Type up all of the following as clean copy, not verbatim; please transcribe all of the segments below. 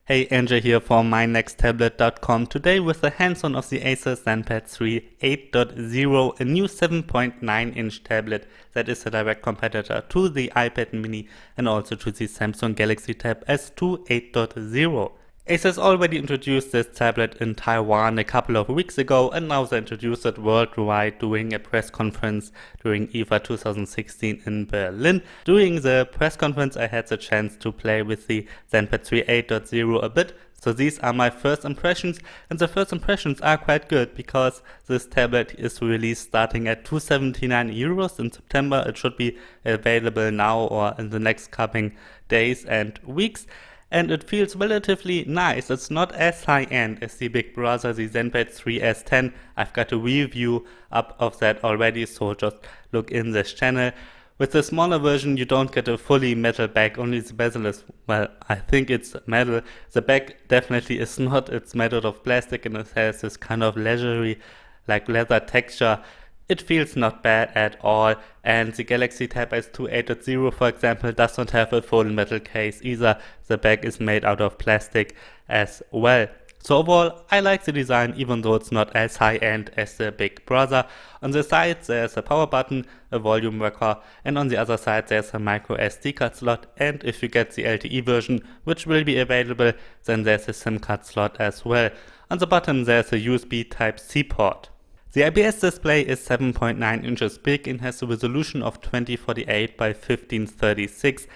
Hey, Andrew here for mynexttablet.com. Today with the hands-on of the ASUS ZenPad 3 8.0, a new 7.9-inch tablet that is a direct competitor to the iPad mini and also to the Samsung Galaxy Tab S2 8.0. ASUS already introduced this tablet in Taiwan a couple of weeks ago, and now they introduced it worldwide during a press conference during IFA 2016 in Berlin. During the press conference I had the chance to play with the ZenPad 3 8.0 a bit, so these are my first impressions, and the first impressions are quite good because this tablet is released starting at €279 in September. It should be available now or in the next coming days and weeks. And it feels relatively nice. It's not as high-end as the big brother, the ZenPad 3S10. I've got a review up of that already, so just look in this channel. With the smaller version, you don't get a fully metal back, only the bezel is, well, I think it's metal. The back definitely is not, it's made out of plastic and it has this kind of leisurely, like leather texture. It feels not bad at all, and the Galaxy Tab S2 8.0, for example, does not have a full metal case either. The back is made out of plastic as well. So overall, I like the design, even though it's not as high-end as the big brother. On the side there's a power button, a volume rocker, and on the other side there's a micro SD card slot, and if you get the LTE version, which will be available, then there's a SIM card slot as well. On the bottom there's a USB Type-C port. The IPS display is 7.9 inches big and has a resolution of 2048 by 1536.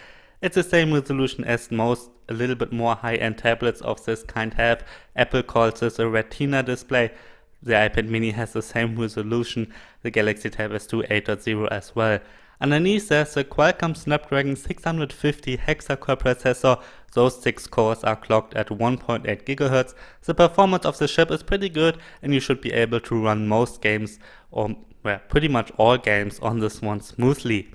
It's the same resolution as most a little bit more high-end tablets of this kind have. Apple calls this a Retina display. The iPad mini has the same resolution, the Galaxy Tab S2 8.0 as well. Underneath there's a Qualcomm Snapdragon 650 hexa-core processor. Those 6 cores are clocked at 1.8 GHz. The performance of the chip is pretty good and you should be able to run most games, or pretty much all games on this one smoothly.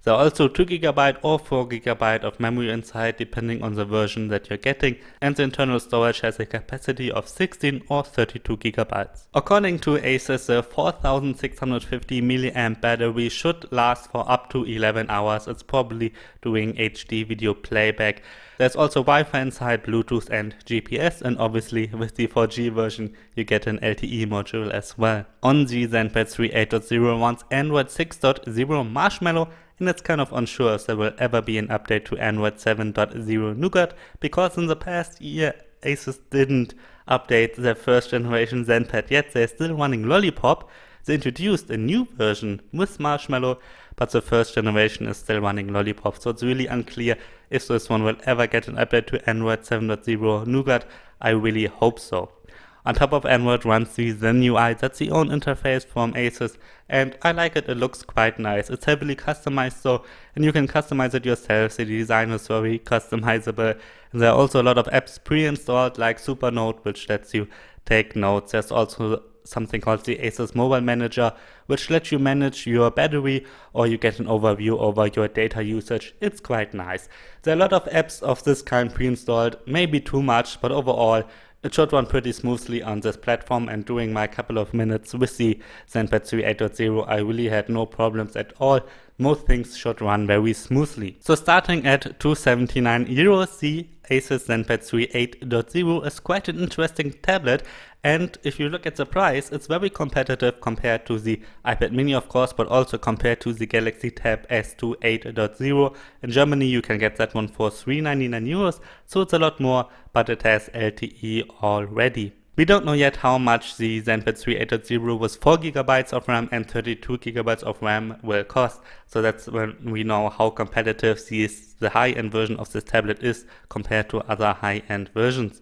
There are also 2 GB or 4 GB of memory inside depending on the version that you're getting, and the internal storage has a capacity of 16 or 32 GB. According to ASUS, the 4650 mAh battery should last for up to 11 hours. It's probably doing HD video playback. There's also Wi-Fi inside, Bluetooth and GPS, and obviously with the 4G version you get an LTE module as well. On the ZenPad 3 8.0 runs Android 6.0 Marshmallow, and it's kind of unsure if there will ever be an update to Android 7.0 Nougat, because in the past year ASUS didn't update their first generation ZenPad yet. They're still running Lollipop. They introduced a new version with Marshmallow, but the first generation is still running Lollipop, so it's really unclear if this one will ever get an update to Android 7.0 Nougat. I really hope so. On top of Android runs the ZenUI, that's the own interface from ASUS, and I like it. It looks quite nice. It's heavily customized though, and you can customize it yourself. The design is very customizable, and there are also a lot of apps pre-installed like Supernote, which lets you take notes. There's also something called the ASUS Mobile Manager, which lets you manage your battery, or you get an overview over your data usage. It's quite nice. There are a lot of apps of this kind pre-installed, maybe too much, but overall it should run pretty smoothly on this platform, and during my couple of minutes with the ZenPad 3 8.0 I really had no problems at all. Most things should run very smoothly. So starting at €279, the ASUS ZenPad 3 8.0 is quite an interesting tablet, and if you look at the price, it's very competitive compared to the iPad mini of course, but also compared to the Galaxy Tab S2 8.0. In Germany you can get that one for €399, so it's a lot more, but it has LTE already. We don't know yet how much the ZenPad 3 8.0 with 4 GB of RAM and 32 GB of RAM will cost, so that's when we know how competitive the high-end version of this tablet is compared to other high-end versions.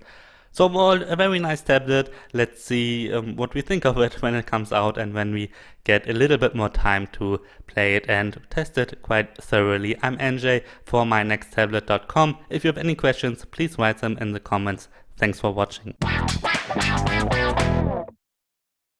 So overall, a very nice tablet. Let's see what we think of it when it comes out and when we get a little bit more time to play it and test it quite thoroughly. I'm NJ for mynexttablet.com. If you have any questions, please write them in the comments. Thanks for watching.